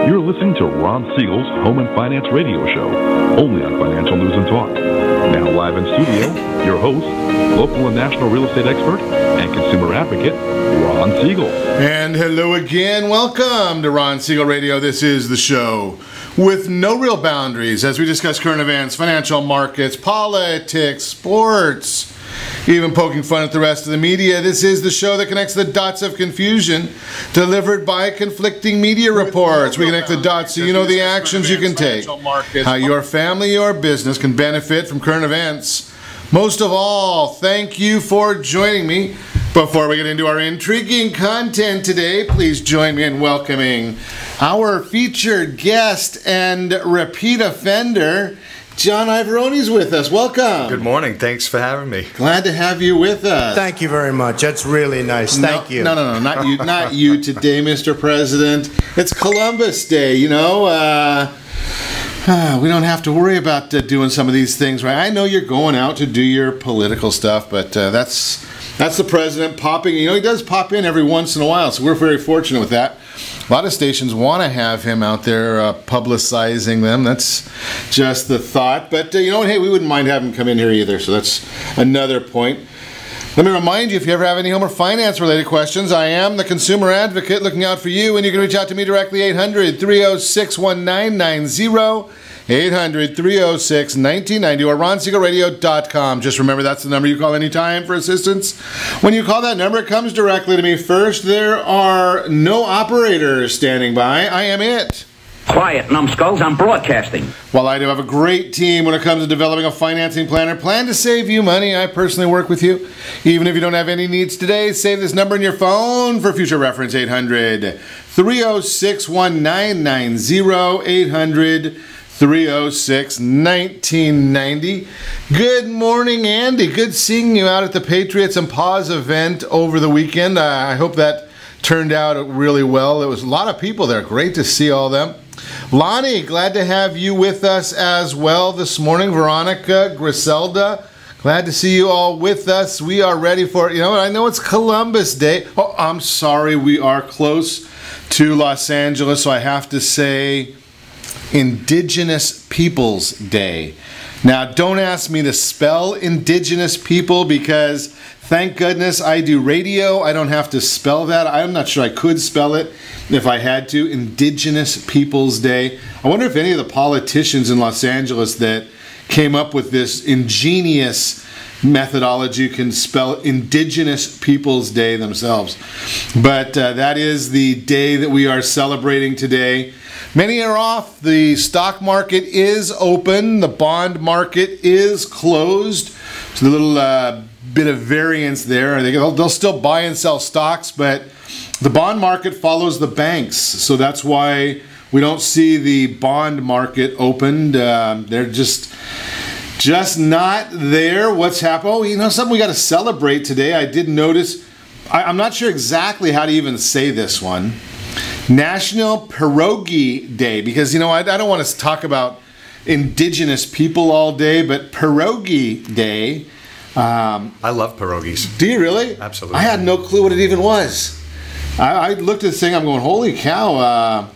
You're listening to Ron Siegel's Home and Finance Radio Show, only on Financial News and Talk. Now live in studio, your host, local and national real estate expert and consumer advocate, Ron Siegel. And hello again. Welcome to Ron Siegel Radio. This is the show with no real boundaries as we discuss current events, financial markets, politics, sports, even poking fun at the rest of the media. This is the show that connects the dots of confusion delivered by conflicting media reports. We connect the dots so you know the actions you can take, how your family or business can benefit from current events. Most of all, thank you for joining me. Before we get into our intriguing content today, please join me in welcoming our featured guest and repeat offender, John Iavarone is with us. Welcome. Good morning. Thanks for having me. Glad to have you with us. Thank you very much. That's really nice. Thank you. No, not you. Not you today, Mr. President. It's Columbus Day, you know. We don't have to worry about doing some of these things, right? I know you're going out to do your political stuff, but that's the president popping. You know, he does pop in every once in a while, so we're very fortunate with that. A lot of stations want to have him out there publicizing them. That's just the thought. But, you know what, hey, we wouldn't mind having him come in here either, so that's another point. Let me remind you, if you ever have any home or finance-related questions, I am the consumer advocate looking out for you, and you can reach out to me directly, 800-306-1990, 800-306-1990, or ronsiegelradio.com. Just remember, that's the number you call anytime for assistance. When you call that number, it comes directly to me. First, there are no operators standing by. I am it. Quiet, numbskulls, I'm broadcasting. While I do have a great team when it comes to developing a financing planner, plan to save you money. I personally work with you. Even if you don't have any needs today, save this number in your phone for future reference, 800-306-1990, 800-306-1990. Good morning, Andy. Good seeing you out at the Patriots and Paws event over the weekend. I hope that turned out really well. There was a lot of people there. Great to see all of them. Lonnie, glad to have you with us as well this morning. Veronica, Griselda, glad to see you all with us. We are ready for, you know, I know it's Columbus Day. Oh, I'm sorry, we are close to Los Angeles, so I have to say Indigenous Peoples Day. Now, don't ask me to spell Indigenous people because thank goodness I do radio. I don't have to spell that. I'm not sure I could spell it if I had to. Indigenous Peoples Day. I wonder if any of the politicians in Los Angeles that came up with this ingenious methodology can spell Indigenous Peoples Day themselves. But that is the day that we are celebrating today. Many are off. The stock market is open. The bond market is closed. So a little bit of variance there. They'll still buy and sell stocks, but the bond market follows the banks. So that's why we don't see the bond market opened. They're just not there. What's happened? Oh, you know something we got to celebrate today. I did notice. I'm not sure exactly how to even say this one. National Pierogi Day, because, you know, I don't want to talk about indigenous people all day, but Pierogi Day. I love pierogies. Do you really? Absolutely. I had no clue what it even was. I looked at this thing, I'm going, holy cow.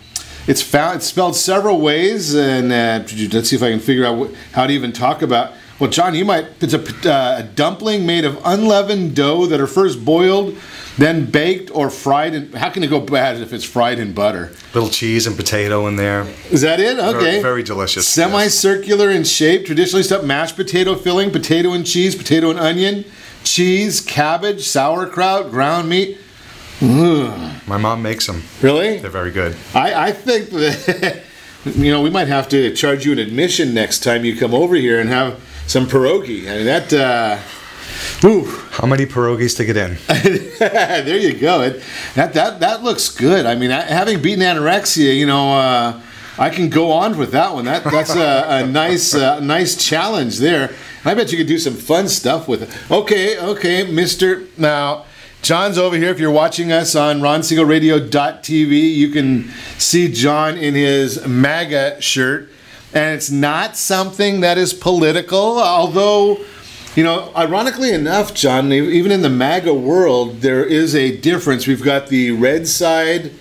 It's spelled several ways, and let's see if I can figure out how to even talk about. Well, John, it's a dumpling made of unleavened dough that are first boiled, then baked or fried. How can it go bad if it's fried in butter? Little cheese and potato in there. Is that it? Okay. Very, very delicious. Semicircular in shape, traditionally stuffed mashed potato filling, potato and cheese, potato and onion, cheese, cabbage, sauerkraut, ground meat. My mom makes them. Really? They're very good. I think that, you know, we might have to charge you an admission next time you come over here and have some pierogi. I mean, that, How many pierogies to get in? There you go. That looks good. I mean, having beaten anorexia, you know, I can go on with that one. That's a nice challenge there. I bet you could do some fun stuff with it. Okay, Mr. Now, John's over here. If you're watching us on ronsiegelradio.tv, you can see John in his MAGA shirt. And it's not something that is political, although, you know, ironically enough, John, even in the MAGA world, there is a difference. We've got the red side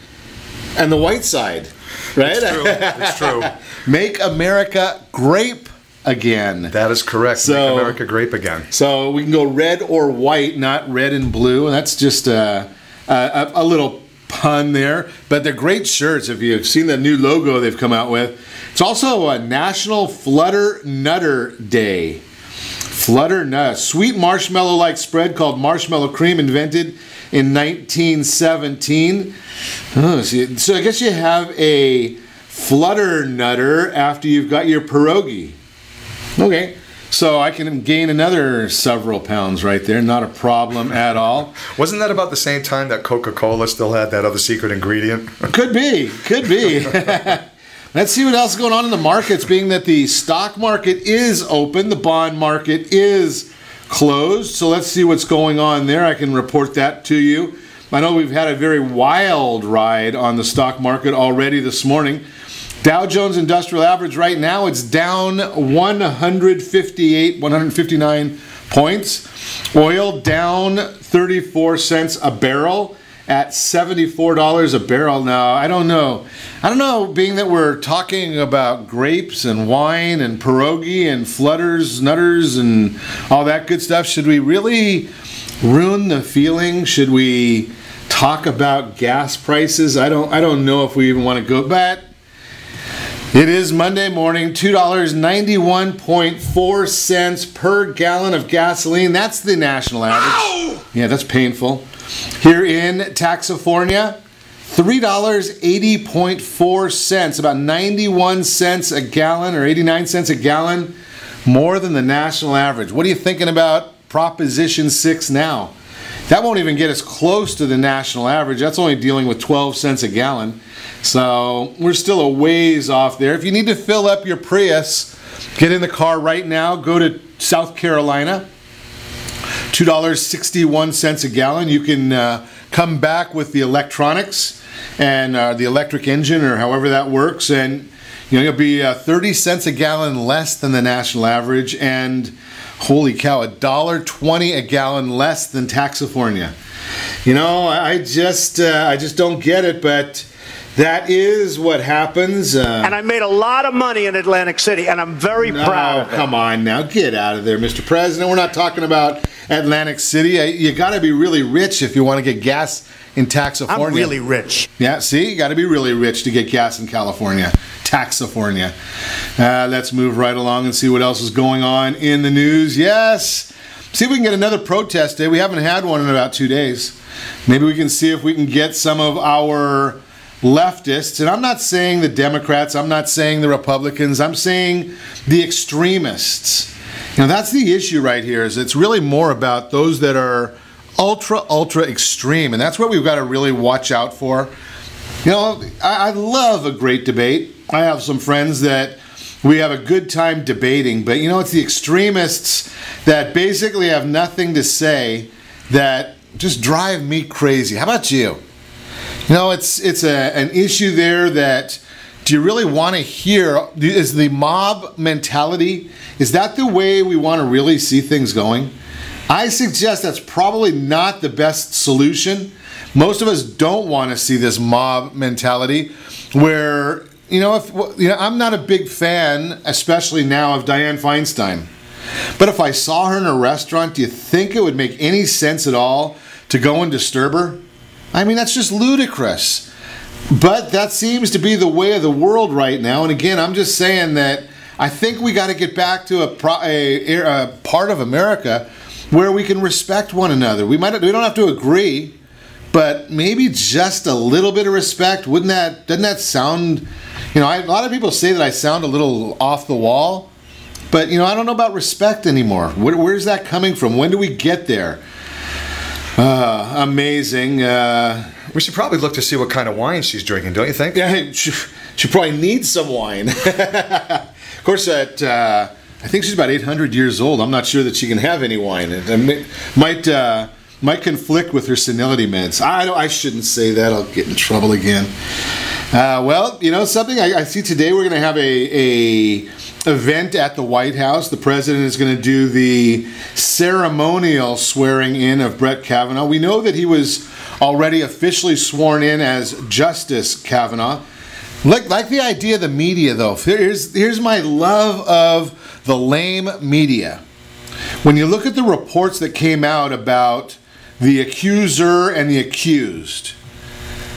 and the white side. Right? It's true. It's true. Make America grape again. That is correct. So- Make America grape again. So we can go red or white, not red and blue. And that's just a little pun there. But they're great shirts. If you've seen the new logo they've come out with. It's also a National Flutter Nutter Day. Flutter Nut, sweet marshmallow-like spread called marshmallow cream, invented in 1917. Oh, so I guess you have a Flutter Nutter after you've got your pierogi. Okay, so I can gain another several pounds right there. Not a problem at all. Wasn't that about the same time that Coca-Cola still had that other secret ingredient? Could be. Let's see what else is going on in the markets, being that the stock market is open, the bond market is closed. So let's see what's going on there. I can report that to you. I know we've had a very wild ride on the stock market already this morning. Dow Jones Industrial Average right now, it's down 159 points. Oil down 34 cents a barrel at $74 a barrel. Now, I don't know, being that we're talking about grapes and wine and pierogi and flutters, nutters and all that good stuff, should we really ruin the feeling? Should we talk about gas prices? I don't know if we even want to go, but it is Monday morning, $2.91.4 per gallon of gasoline. That's the national average. Ow! Yeah, that's painful. Here in Taxifornia, $3.80.4, about 91 cents a gallon or 89 cents a gallon, more than the national average. What are you thinking about Proposition 6 now? That won't even get us close to the national average. That's only dealing with 12 cents a gallon. So we're still a ways off there. If you need to fill up your Prius, get in the car right now. Go to South Carolina. $2.61 a gallon. You can come back with the electronics and the electric engine or however that works, and you'll be 30 cents a gallon less than the national average, and holy cow, $1.20 a gallon less than Taxifornia. I just don't get it, but that is what happens. And I made a lot of money in Atlantic City, and I'm very proud of it. Come on now, get out of there, Mr. President. We're not talking about Atlantic City. You got to be really rich if you want to get gas in Taxifornia. I'm really rich. Yeah, see, you got to be really rich to get gas in California. Taxifornia. Let's move right along and see what else is going on in the news. Yes. See if we can get another protest day. We haven't had one in about 2 days. Maybe we can see if we can get some of our leftists, and I'm not saying the Democrats, I'm not saying the Republicans, I'm saying the extremists. That's the issue right here, is it's really more about those that are ultra extreme, and that's what we've got to really watch out for. I love a great debate. I have some friends that we have a good time debating, but it's the extremists that basically have nothing to say that just drive me crazy. How about you? It's an issue there that, do you really want to hear? Is the mob mentality, is that the way we want to really see things going? I suggest that's probably not the best solution. Most of us don't want to see this mob mentality where, I'm not a big fan, especially now, of Dianne Feinstein. But if I saw her in a restaurant, do you think it would make any sense at all to go and disturb her? I mean, that's just ludicrous. But that seems to be the way of the world right now. And again, I'm just saying that I think we got to get back to a part of America where we can respect one another. We don't have to agree, but maybe just a little bit of respect. Doesn't that sound, a lot of people say that I sound a little off the wall, but I don't know about respect anymore. Where's that coming from? When do we get there? Amazing. We should probably look to see what kind of wine she's drinking, don't you think? Yeah, she probably needs some wine. Of course, I think she's about 800 years old. I'm not sure that she can have any wine. It might conflict with her senility meds. I shouldn't say that. I'll get in trouble again. Well, something I see today, we're going to have a event at the White House. The president is going to do the ceremonial swearing in of Brett Kavanaugh. We know that he was already officially sworn in as Justice Kavanaugh. Like the idea of the media, though. Here's my love of the lame media. When you look at the reports that came out about the accuser and the accused,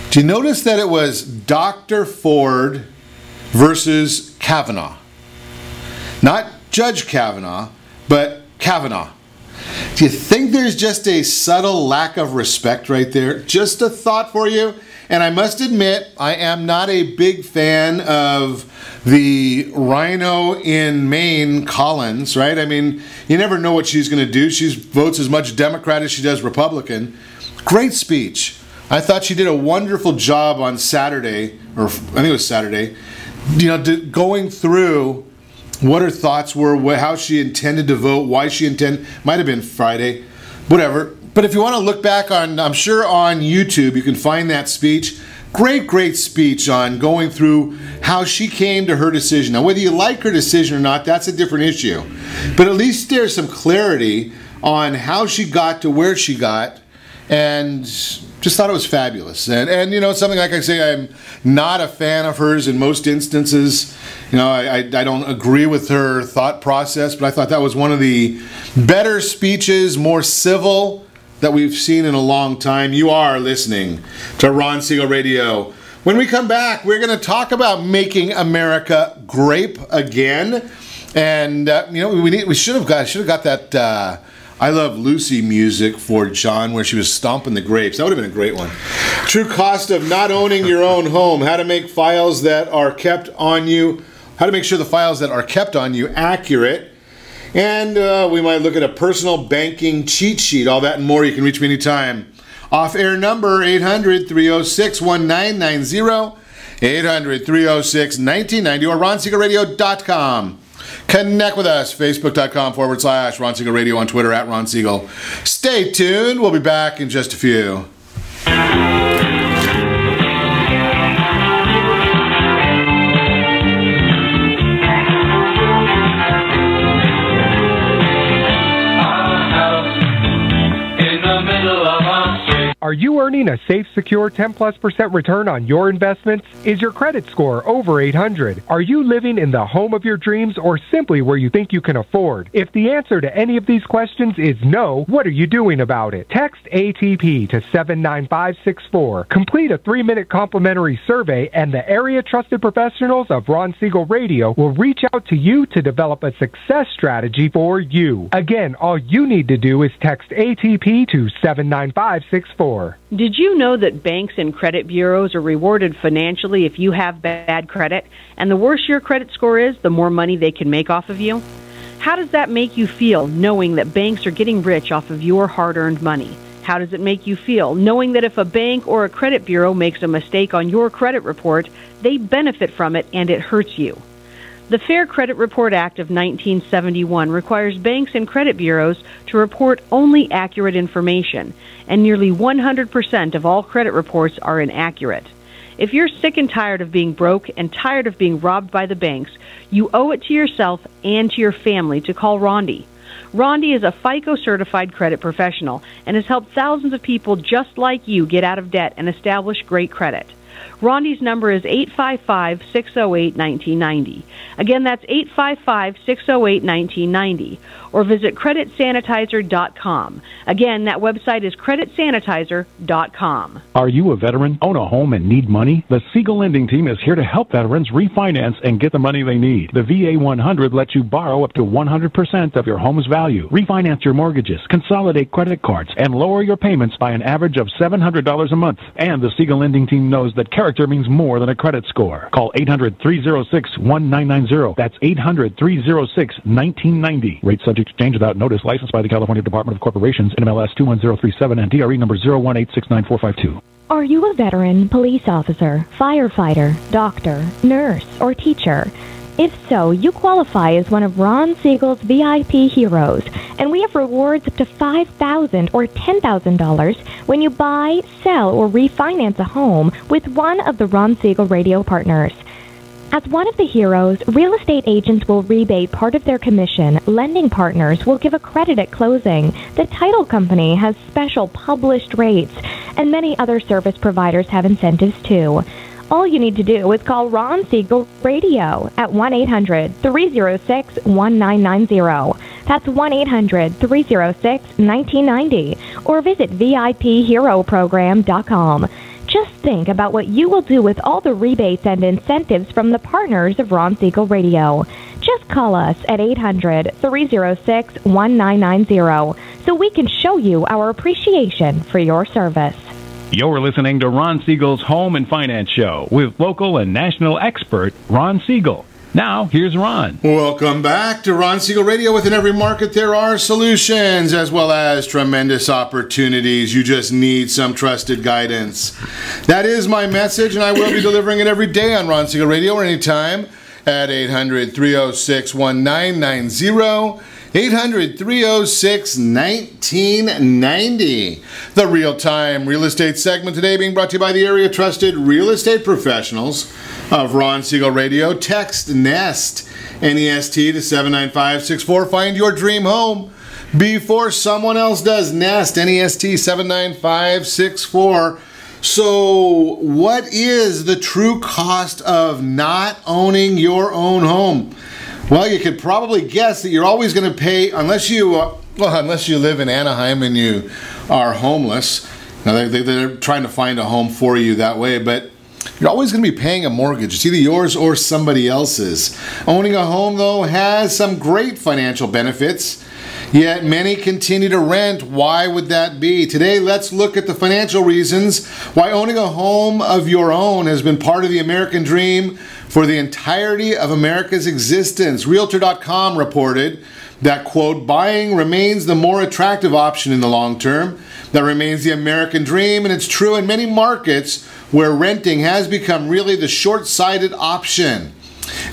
do you notice that it was Dr. Ford versus Kavanaugh? Not Judge Kavanaugh, but Kavanaugh. Do you think there's just a subtle lack of respect right there? Just a thought for you. And I must admit, I am not a big fan of the rhino in Maine, Collins, right? I mean, you never know what she's going to do. She votes as much Democrat as she does Republican. Great speech. I thought she did a wonderful job on Saturday, or I think it was Saturday, going through what her thoughts were, how she intended to vote, why she intended, might have been Friday, whatever. But if you want to look back on, I'm sure on YouTube, you can find that speech. Great speech on going through how she came to her decision. Now, whether you like her decision or not, that's a different issue. But at least there's some clarity on how she got to where she got, and just thought it was fabulous. And something like I say, I'm not a fan of hers in most instances. I don't agree with her thought process, but I thought that was one of the better speeches, more civil, that we've seen in a long time. You are listening to Ron Siegel Radio. When we come back, we're going to talk about making America grape again. And we should have got that I Love Lucy music for John, where she was stomping the grapes. That would have been a great one. True cost of not owning your own home. How to make files that are kept on you. How to make sure the files that are kept on you accurate. And we might look at a personal banking cheat sheet. All that and more. You can reach me anytime. Off-air number 800-306-1990. 800-306-1990 or ronsiegelradio.com. Connect with us, facebook.com/Ron Siegel Radio, on Twitter @Ron Siegel. Stay tuned. We'll be back in just a few. Are you earning a safe, secure 10+% return on your investments? Is your credit score over 800? Are you living in the home of your dreams or simply where you think you can afford? If the answer to any of these questions is no, what are you doing about it? Text ATP to 79564. Complete a 3-minute complimentary survey and the area trusted professionals of Ron Siegel Radio will reach out to you to develop a success strategy for you. Again, all you need to do is text ATP to 79564. Did you know that banks and credit bureaus are rewarded financially if you have bad credit? And the worse your credit score is, the more money they can make off of you? How does that make you feel, knowing that banks are getting rich off of your hard-earned money? How does it make you feel, knowing that if a bank or a credit bureau makes a mistake on your credit report, they benefit from it and it hurts you? The Fair Credit Report Act of 1971 requires banks and credit bureaus to report only accurate information, and nearly 100% of all credit reports are inaccurate. If you're sick and tired of being broke and tired of being robbed by the banks, you owe it to yourself and to your family to call Rondi. Rondi is a FICO-certified credit professional and has helped thousands of people just like you get out of debt and establish great credit. Rondi's number is 855-608-1990. Again, that's 855-608-1990. Or visit creditsanitizer.com. Again, that website is creditsanitizer.com. Are you a veteran, own a home, and need money? The Siegel Lending Team is here to help veterans refinance and get the money they need. The VA 100 lets you borrow up to 100% of your home's value, refinance your mortgages, consolidate credit cards, and lower your payments by an average of $700 a month. And the Siegel Lending Team knows that character means more than a credit score. Call 800-306-1990. That's 800-306-1990. Rate subject to change without notice. Licensed by the California Department of Corporations, NMLS 21037, and DRE number 018694552. Are you a veteran, police officer, firefighter, doctor, nurse, or teacher? If so, you qualify as one of Ron Siegel's VIP heroes, and we have rewards up to $5,000 or $10,000 when you buy, sell, or refinance a home with one of the Ron Siegel radio partners. As one of the heroes, real estate agents will rebate part of their commission, lending partners will give a credit at closing, the title company has special published rates, and many other service providers have incentives too. All you need to do is call Ron Siegel Radio at 1-800-306-1990. That's 1-800-306-1990. Or visit VIPHeroProgram.com. Just think about what you will do with all the rebates and incentives from the partners of Ron Siegel Radio. Just call us at 800-306-1990 so we can show you our appreciation for your service. You're listening to Ron Siegel's Home and Finance Show with local and national expert Ron Siegel. Now, here's Ron. Welcome back to Ron Siegel Radio. Within every market, there are solutions as well as tremendous opportunities. You just need some trusted guidance. That is my message, and I will be delivering it every day on Ron Siegel Radio or anytime at 800-306-1990. 800-306-1990. The real-time real estate segment today being brought to you by the area trusted real estate professionals of Ron Siegel Radio. Text NEST, N-E-S-T, to 79564. Find your dream home before someone else does. NEST, N-E-S-T, 79564. So what is the true cost of not owning your own home? Well, you could probably guess that you're always going to pay, unless you live in Anaheim and you are homeless. Now, they're trying to find a home for you that way, but you're always going to be paying a mortgage. It's either yours or somebody else's. Owning a home, though, has some great financial benefits, yet many continue to rent. Why would that be? Today, let's look at the financial reasons why owning a home of your own has been part of the American dream for the entirety of America's existence. Realtor.com reported that, quote, buying remains the more attractive option in the long term. That remains the American dream, and it's true in many markets where renting has become really the short-sighted option.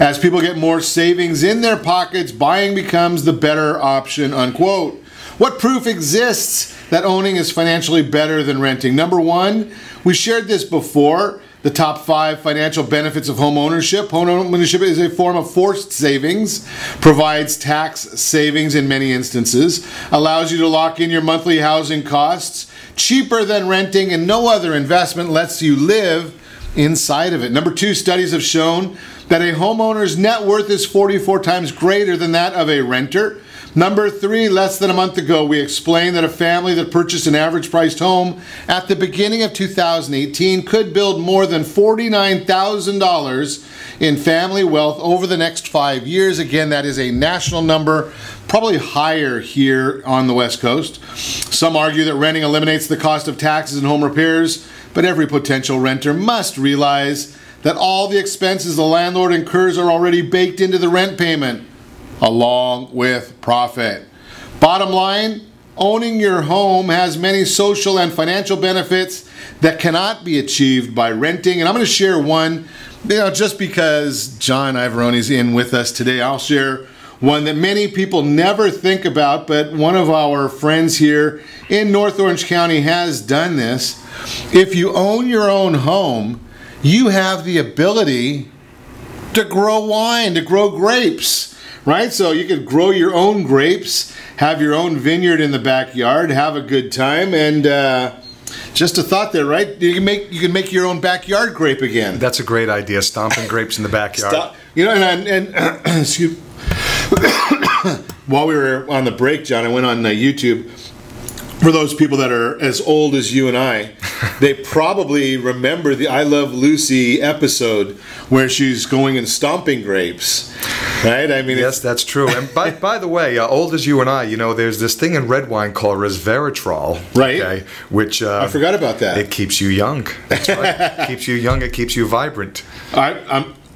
As people get more savings in their pockets, buying becomes the better option, unquote. What proof exists that owning is financially better than renting? Number one, we shared this before. The top 5 financial benefits of home ownership. Home ownership is a form of forced savings, provides tax savings in many instances, allows you to lock in your monthly housing costs, cheaper than renting, and no other investment lets you live inside of it. Number 2, studies have shown that a homeowner's net worth is 44 times greater than that of a renter. Number 3, less than a month ago, we explained that a family that purchased an average-priced home at the beginning of 2018 could build more than $49,000 in family wealth over the next 5 years. Again, that is a national number, probably higher here on the West Coast. Some argue that renting eliminates the cost of taxes and home repairs, but every potential renter must realize that all the expenses the landlord incurs are already baked into the rent payment, along with profit. Bottom line, owning your home has many social and financial benefits that cannot be achieved by renting. And I'm going to share one, just because John Iavarone is in with us today, I'll share one that many people never think about, but one of our friends here in North Orange County has done this. If you own your own home, you have the ability to grow wine, to grow grapes. Right? So you could grow your own grapes, have your own vineyard in the backyard, have a good time, and just a thought there, right? You can make your own backyard grape again. That's a great idea, stomping grapes in the backyard. Excuse while we were on the break, John, I went on YouTube. For those people that are as old as you and I, they probably remember the I Love Lucy episode where she's going and stomping grapes, right? I mean, yes, that's true. And by the way, old as you and I, there's this thing in red wine called resveratrol, right? Okay, which I forgot about that. It keeps you young. That's right. It keeps you young. It keeps you vibrant.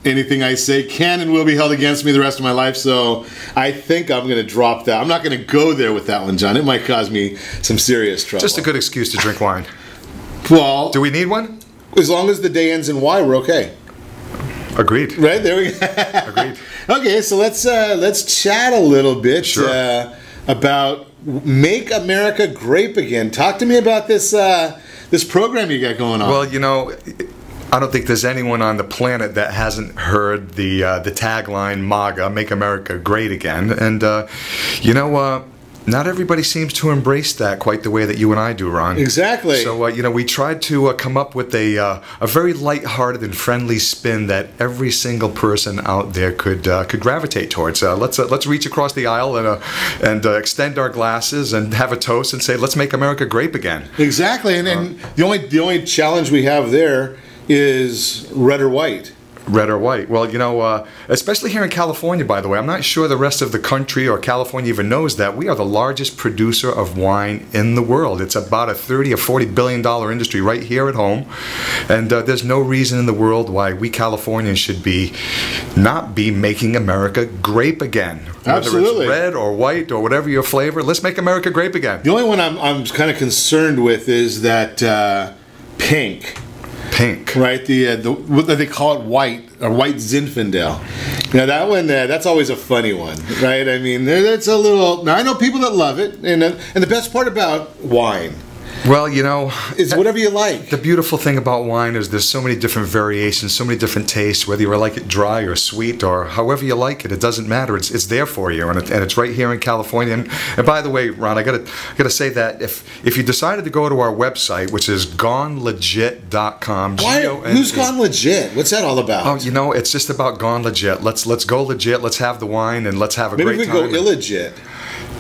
Anything I say can and will be held against me the rest of my life, so I think I'm going to drop that. I'm not going to go there with that one, John. It might cause me some serious trouble. Just a good excuse to drink wine. Well, do we need one? As long as the day ends in Y, we're okay. Agreed. Right, there we go. Agreed. Okay, so let's chat a little bit about Make America Grape Again. Talk to me about this this program you got going on. Well, I don't think there's anyone on the planet that hasn't heard the tagline MAGA, Make America Great Again. And, not everybody seems to embrace that quite the way that you and I do, Ron. Exactly. So, we tried to come up with a very lighthearted and friendly spin that every single person out there could gravitate towards. Let's reach across the aisle and extend our glasses and have a toast and say, let's make America grape again. Exactly. And the only challenge we have there is red or white. Red or white. Well, especially here in California, by the way, I'm not sure the rest of the country or California even knows that we are the largest producer of wine in the world. It's about a $30 or $40 billion industry right here at home. And there's no reason in the world why we Californians should not be making America grape again. Absolutely. Whether it's red or white or whatever your flavor, let's make America grape again. The only one I'm kind of concerned with is that pink. Pink. Right, what they call it, white, or white Zinfandel. Now that one, that's always a funny one, right? I mean, that's a little. Now I know people that love it, and the best part about wine, well, it's whatever you like. The beautiful thing about wine is there's so many different variations, so many different tastes. Whether you like it dry or sweet or however you like it, it doesn't matter. It's there for you, and it's right here in California. And by the way, Ron, I gotta say that if you decided to go to our website, which is gonelegit.com. Who's Gone Legit? What's that all about? Oh, it's just about Gone Legit. Let's go legit. Let's have the wine and let's have a great time. Maybe we go illegit.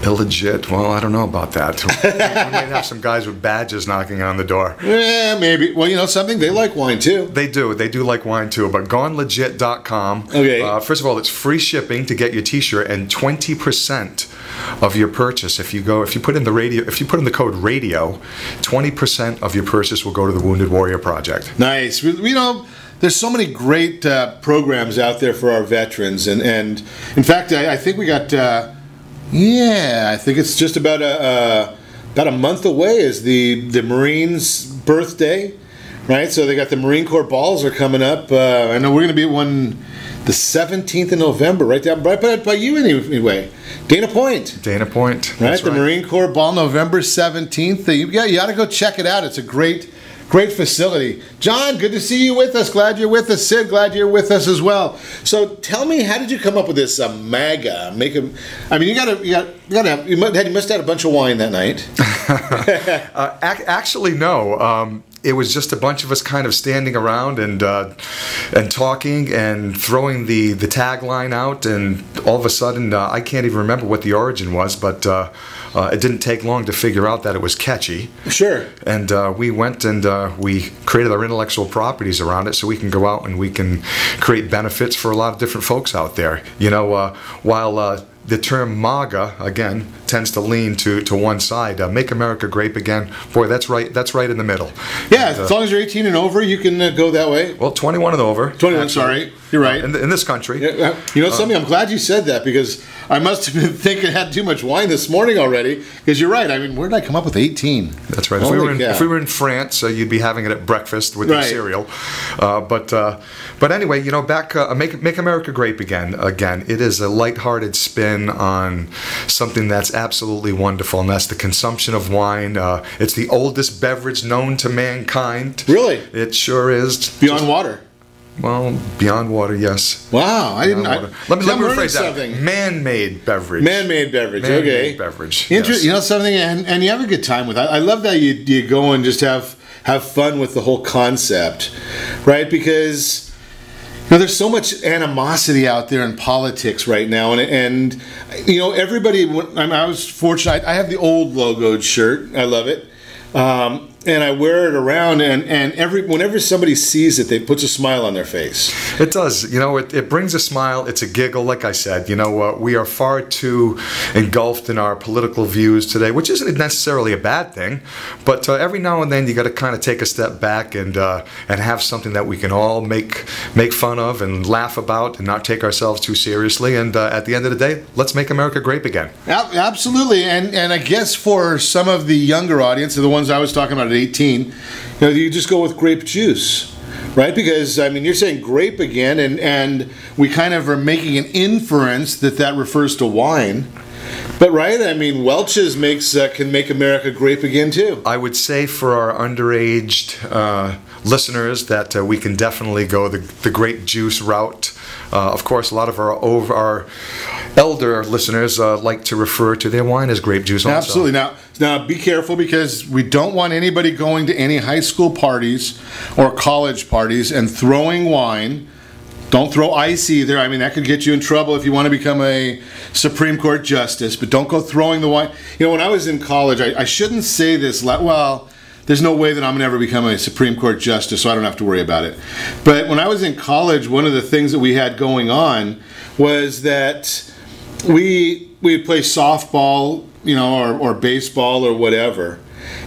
Illegit? Well, I don't know about that. We might have some guys with badges knocking on the door. Yeah, maybe. Well, something, they like wine too. They do like wine too. But gonelegit.com. Okay. First of all, it's free shipping to get your T-shirt and 20% of your purchase. If you put in the code radio, 20% of your purchase will go to the Wounded Warrior Project. Nice. There's so many great programs out there for our veterans, and in fact, I think we got. I think it's just about a month away is the Marines' birthday, right? So they got the Marine Corps balls are coming up. I know we're going to be at one the 17th of November, right by you anyway. Dana Point. Dana Point. Right, That's the Marine Corps ball, November 17th. You ought to go check it out. It's a great facility. John, good to see you with us. Glad you're with us. Sid, glad you're with us as well. So tell me, how did you come up with this MAGA? You must have had a bunch of wine that night. Actually, no. It was just a bunch of us kind of standing around and talking and throwing the tagline out, and all of a sudden, I can't even remember what the origin was, but it didn't take long to figure out that it was catchy. Sure. And we went and we created our intellectual properties around it so we can go out and we can create benefits for a lot of different folks out there. While the term MAGA, again, tends to lean to one side. Make America Grape Again. Boy, that's right in the middle. Yeah, as long as you're 18 and over, you can go that way. Well, 21 and over. 21, actually. Sorry. You're right. In this country. Yeah, something, I'm glad you said that, because I must have been thinking I had too much wine this morning already, because you're right. I mean, where did I come up with 18? That's right. If we were in France, you'd be having it at breakfast with your cereal. But anyway, back Make America Grape Again. Again, it is a lighthearted spin on something that's absolutely wonderful, and that's the consumption of wine. It's the oldest beverage known to mankind. Really? It sure is. Beyond water. Well, beyond water, yes. Wow, I didn't. Let me rephrase that. Man-made beverage. Man-made beverage. Man-made beverage. Interesting. Yes. Something, and you have a good time with it. I love that you go and just have fun with the whole concept, right? Because there's so much animosity out there in politics right now, and everybody. I was fortunate. I have the old logoed shirt. I love it. And I wear it around, and whenever somebody sees it, it puts a smile on their face. It does. It brings a smile. It's a giggle, like I said. We are far too engulfed in our political views today, which isn't necessarily a bad thing. But every now and then, you got to kind of take a step back and have something that we can all make fun of and laugh about and not take ourselves too seriously. And at the end of the day, let's make America grape again. Absolutely. And I guess for some of the younger audience, the ones I was talking about at 18, you just go with grape juice, right? Because you're saying grape again, and we kind of are making an inference that refers to wine. But right, Welch's can make America grape again too. I would say for our underaged listeners that we can definitely go the grape juice route. Of course, a lot of our elder listeners like to refer to their wine as grape juice also. Absolutely. Now, be careful, because we don't want anybody going to any high school parties or college parties and throwing wine. Don't throw ice either. I mean, that could get you in trouble if you want to become a Supreme Court justice, but don't go throwing the wine. You know, when I was in college, I shouldn't say this, well, there's no way that I'm going to ever become a Supreme Court justice, so I don't have to worry about it. But when I was in college, one of the things that we had going on was that we'd play softball, you know, or baseball or whatever.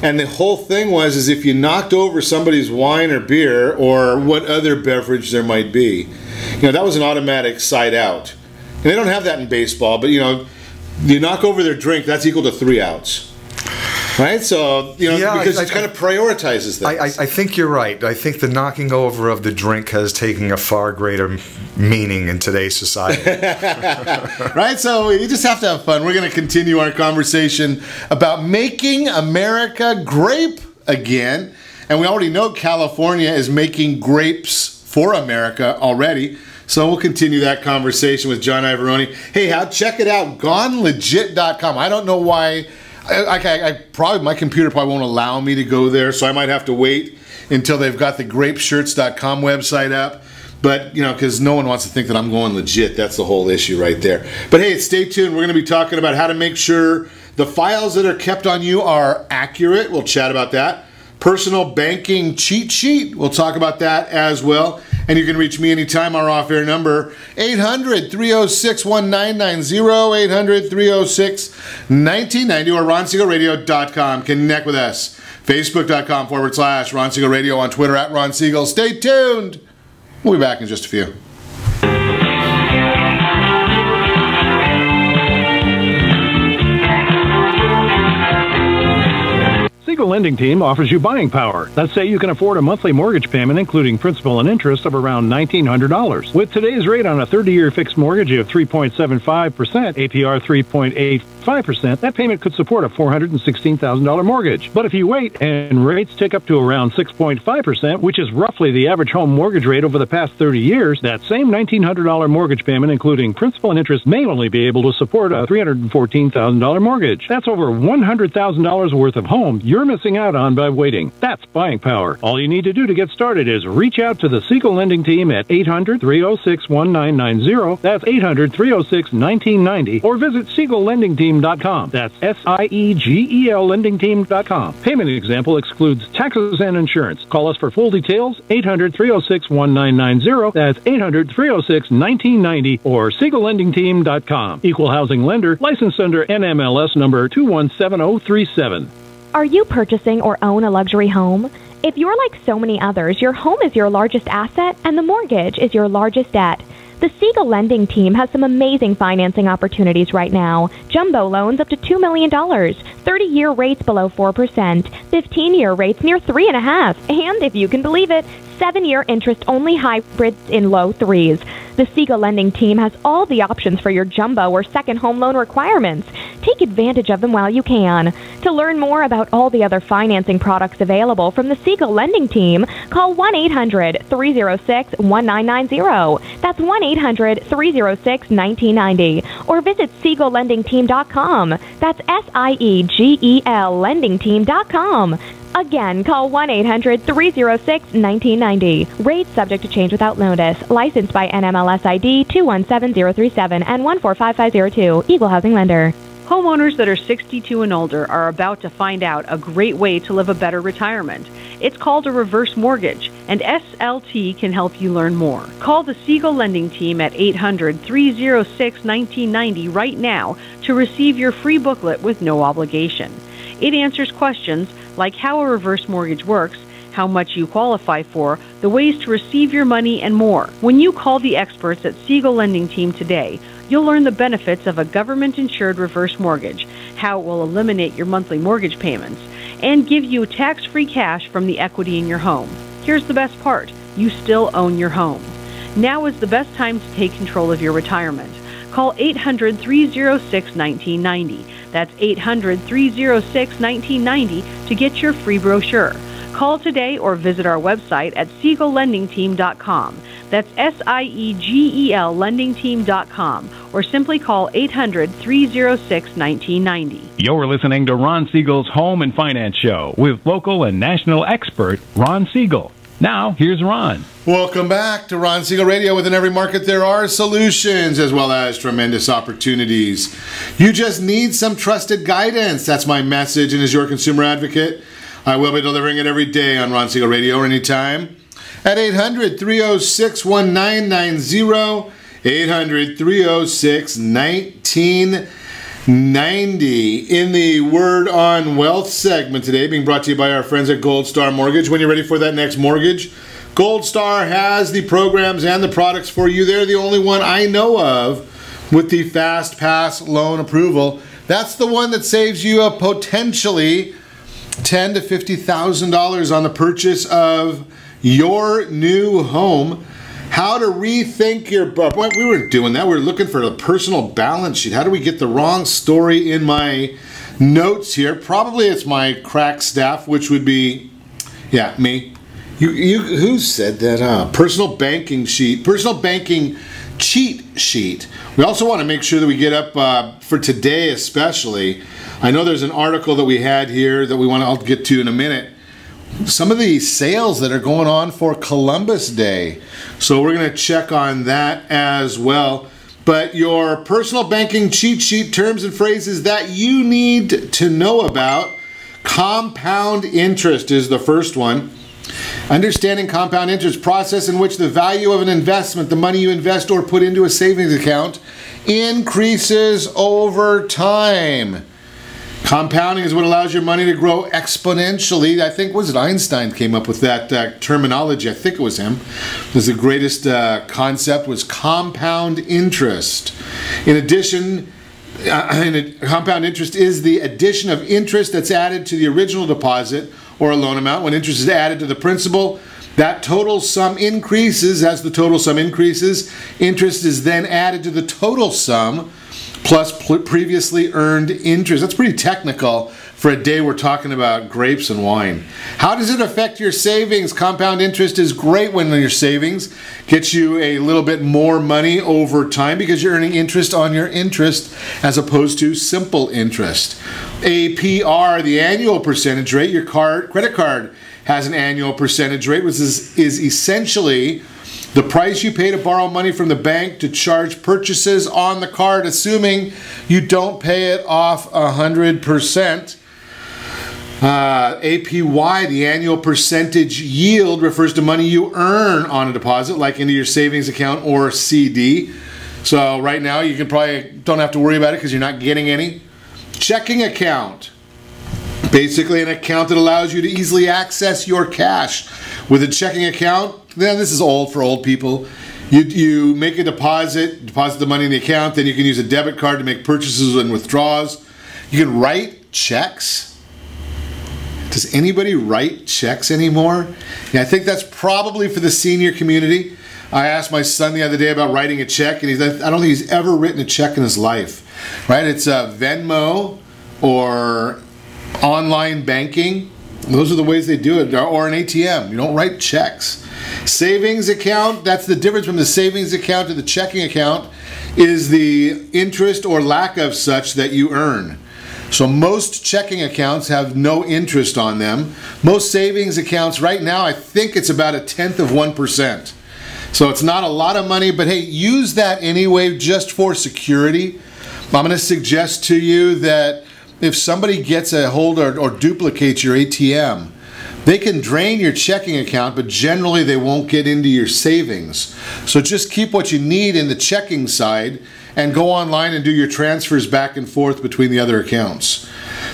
And the whole thing was if you knocked over somebody's wine or beer or what other beverage there might be, you know, that was an automatic side out. And they don't have that in baseball, but, you know, you knock over their drink, that's equal to 3 outs. Right? So, you know, because it kind of prioritizes things. I think you're right. I think the knocking over of the drink has taken a far greater meaning in today's society. Right? So you just have to have fun. We're going to continue our conversation about making America grape again. And we already know California is making grapes for America already. So we'll continue that conversation with John Iavarone. Hey, check it out, gonelegit.com. I don't know why. My computer probably won't allow me to go there, so I might have to wait until they've got the grapeshirts.com website up. But, you know, because no one wants to think that I'm going legit. That's the whole issue right there. But hey, stay tuned. We're going to be talking about how to make sure the files that are kept on you are accurate. We'll chat about that. Personal banking cheat sheet. We'll talk about that as well. And you can reach me anytime. Our off-air number, 800-306-1990, 800-306-1990, or RonSiegelRadio.com. Connect with us. Facebook.com/Ron Siegel Radio, on Twitter @Ron Siegel. Stay tuned. We'll be back in just a few. Siegel Lending Team offers you buying power. Let's say you can afford a monthly mortgage payment, including principal and interest, of around $1,900. With today's rate on a 30-year fixed mortgage of 3.75%, APR 3.85%, that payment could support a $416,000 mortgage. But if you wait and rates tick up to around 6.5%, which is roughly the average home mortgage rate over the past 30 years, that same $1,900 mortgage payment, including principal and interest, may only be able to support a $314,000 mortgage. That's over $100,000 worth of home you're missing out on by waiting. That's buying power. All you need to do to get started is reach out to the Siegel Lending Team at 800-306-1990. That's 800-306-1990. Or visit SiegelLendingTeam.com. That's SIEGEL LendingTeam.com. Payment example excludes taxes and insurance. Call us for full details. 800-306-1990. That's 800-306-1990. Or SiegelLendingTeam.com. Equal housing lender. Licensed under NMLS number 217037. Are you purchasing or own a luxury home? If you're like so many others, your home is your largest asset and the mortgage is your largest debt. The Siegel Lending Team has some amazing financing opportunities right now. Jumbo loans up to $2 million, 30-year rates below 4%, 15-year rates near 3.5%, and if you can believe it, 7-year interest-only hybrids in low 3s. The Siegel Lending Team has all the options for your jumbo or second home loan requirements. Take advantage of them while you can. To learn more about all the other financing products available from the Siegel Lending Team, call 1-800-306-1990. That's 1-800-306-1990. Or visit SiegelLendingTeam.com. That's SIEGEL LendingTeam.com. Again, call 1-800-306-1990. Rates subject to change without notice. Licensed by NMLS ID 217037 and 145502. Equal housing lender. Homeowners that are 62 and older are about to find out a great way to live a better retirement. It's called a reverse mortgage, and SLT can help you learn more. Call the Siegel Lending Team at 800-306-1990 right now to receive your free booklet with no obligation. It answers questions like how a reverse mortgage works, how much you qualify for, the ways to receive your money, and more. When you call the experts at Siegel Lending Team today, you'll learn the benefits of a government-insured reverse mortgage, how it will eliminate your monthly mortgage payments, and give you tax-free cash from the equity in your home. Here's the best part. You still own your home. Now is the best time to take control of your retirement. Call 800-306-1990. That's 800-306-1990 to get your free brochure. Call today or visit our website at SiegelLendingTeam.com. That's SIEGEL LendingTeam.com, or simply call 800-306-1990. You're listening to Ron Siegel's Home and Finance Show with local and national expert Ron Siegel. Now, here's Ron. Welcome back to Ron Siegel Radio. Within every market, there are solutions as well as tremendous opportunities. You just need some trusted guidance. That's my message, and as your consumer advocate, I will be delivering it every day on Ron Siegel Radio or anytime at 800-306-1990, 800-306-1990. In the Word on Wealth segment today, being brought to you by our friends at Gold Star Mortgage. When you're ready for that next mortgage, Gold Star has the programs and the products for you. They're the only one I know of with the Fast Pass loan approval. That's the one that saves you a potentially $10,000 to $50,000 on the purchase of your new home. How to rethink your... We weren't doing that. We were looking for a personal balance sheet. How do we get the wrong story in my notes here? Probably it's my crack staff, which would be, yeah, me. Who said that? Personal banking sheet. Personal banking cheat sheet. We also want to make sure that we get up for today especially. I know there's an article that we had here that I'll get to in a minute. Some of the sales that are going on for Columbus Day. So we're going to check on that as well. But your personal banking cheat sheet, terms and phrases that you need to know about. Compound interest is the first one. Understanding compound interest, process in which the value of an investment, the money you invest or put into a savings account, increases over time. Compounding is what allows your money to grow exponentially. I think, was it Einstein came up with that terminology? I think it was him. It was the greatest concept was compound interest. In addition, compound interest is the addition of interest that's added to the original deposit or a loan amount. When interest is added to the principal, that total sum increases. As the total sum increases, interest is then added to the total sum plus previously earned interest. That's pretty technical for a day we're talking about grapes and wine. How does it affect your savings? Compound interest is great when your savings gets you a little bit more money over time because you're earning interest on your interest as opposed to simple interest. APR, the annual percentage rate, your credit card has an annual percentage rate, which is essentially the price you pay to borrow money from the bank to charge purchases on the card, assuming you don't pay it off 100%. APY, the annual percentage yield, refers to money you earn on a deposit, like into your savings account or CD. So right now you can probably don't have to worry about it because you're not getting any. Checking account. Basically an account that allows you to easily access your cash. With a checking account, then this is old for old people. You make a deposit the money in the account, then you can use a debit card to make purchases and withdrawals. You can write checks. Does anybody write checks anymore? Yeah, I think that's probably for the senior community. I asked my son the other day about writing a check, and I don't think he's ever written a check in his life. Right? It's Venmo or online banking. Those are the ways they do it, or an ATM. You don't write checks. Savings account, that's the difference from the savings account to the checking account, is the interest or lack of such that you earn. So most checking accounts have no interest on them. Most savings accounts right now, I think it's about 0.1%. So it's not a lot of money, but hey, use that anyway just for security. I'm going to suggest to you that if somebody gets a hold or duplicates your ATM, they can drain your checking account, but generally they won't get into your savings. So just keep what you need in the checking side and go online and do your transfers back and forth between the other accounts.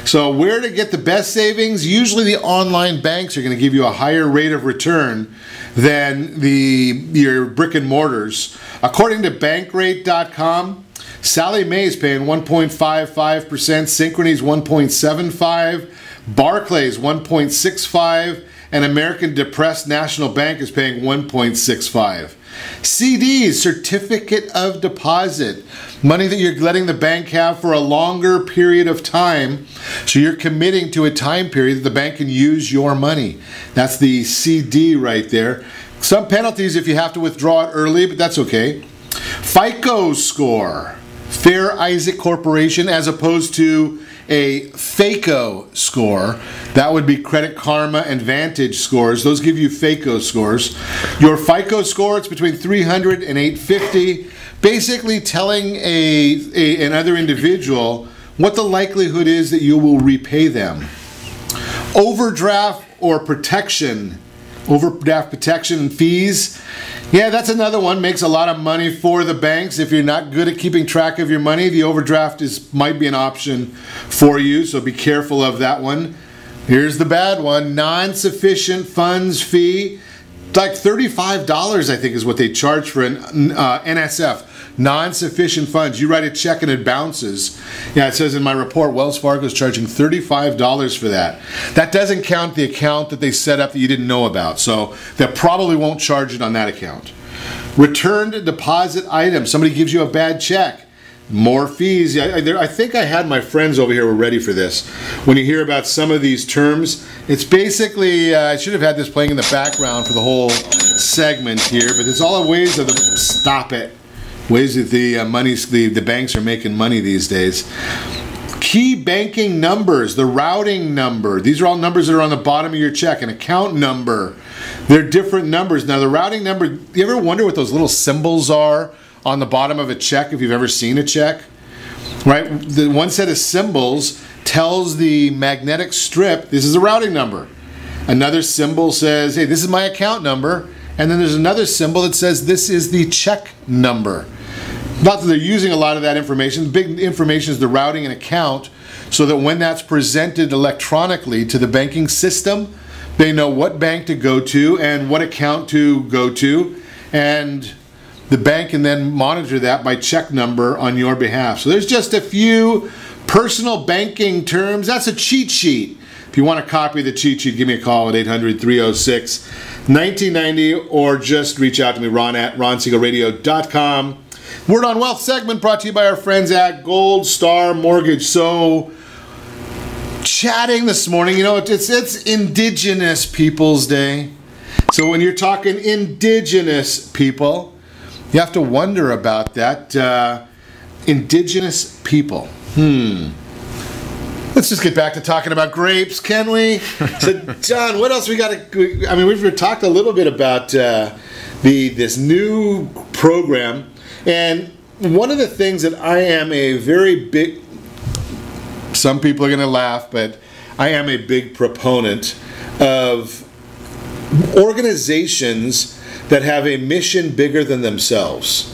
So where to get the best savings? Usually the online banks are going to give you a higher rate of return than your brick and mortars. According to Bankrate.com, Sallie Mae is paying 1.55%, Synchrony's 1.75%, Barclays 1.65%, and American Depressed National Bank is paying 1.65%. CDs, certificate of deposit, money that you're letting the bank have for a longer period of time. So you're committing to a time period that the bank can use your money. That's the CD right there. Some penalties if you have to withdraw it early, but that's okay. FICO score, Fair Isaac Corporation, as opposed to a FACO score. That would be Credit Karma and Vantage scores. Those give you FACO scores. Your FICO score, it's between 300 and 850, basically telling another individual what the likelihood is that you will repay them. Overdraft or protection, overdraft protection fees. Yeah, that's another one. Makes a lot of money for the banks. If you're not good at keeping track of your money, the overdraft might be an option for you, so be careful of that one. Here's the bad one. Non-sufficient funds fee. Like $35, I think, is what they charge for an NSF. Non-sufficient funds. You write a check and it bounces. Yeah, it says in my report, Wells Fargo is charging $35 for that. That doesn't count the account that they set up that you didn't know about, so they probably won't charge it on that account. Returned deposit item. Somebody gives you a bad check. More fees. I think I had my friends over here were ready for this. When you hear about some of these terms, it's basically, I should have had this playing in the background for the whole segment here, but it's all ways of stop it. Ways that the banks are making money these days. Key banking numbers, the routing number. These are all numbers that are on the bottom of your check. An account number. They're different numbers. Now the routing number, you ever wonder what those little symbols are on the bottom of a check, if you've ever seen a check? Right? The one set of symbols tells the magnetic strip, this is a routing number. Another symbol says, hey, this is my account number. And then there's another symbol that says this is the check number. Not that they're using a lot of that information. The big information is the routing and account, so that when that's presented electronically to the banking system, they know what bank to go to and what account to go to, and the bank can then monitor that by check number on your behalf. So there's just a few personal banking terms. That's a cheat sheet. If you want a copy of the cheat sheet, give me a call at 800-306-1990 or just reach out to me, Ron at ronsiegelradio.com. Word on Wealth segment brought to you by our friends at Gold Star Mortgage. So, chatting this morning, you know, it's Indigenous Peoples Day. So when you're talking Indigenous people, you have to wonder about that. Indigenous people. Let's just get back to talking about grapes, can we? So, John, what else we got to... I mean, we've talked a little bit about this new program, and one of the things that I am a very big... Some people are going to laugh, but I am a big proponent of organizations that have a mission bigger than themselves.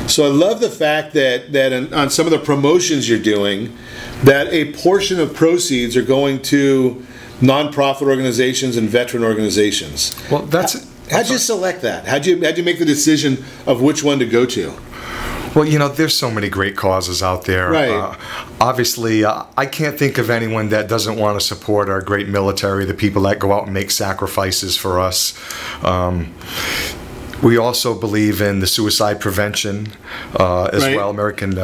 So I love the fact that on some of the promotions you're doing, that a portion of proceeds are going to nonprofit organizations and veteran organizations. Well, how'd you select that? How'd you make the decision of which one to go to? Well, you know, there's so many great causes out there. Right. Obviously, I can't think of anyone that doesn't want to support our great military, the people that go out and make sacrifices for us. We also believe in the suicide prevention as well. American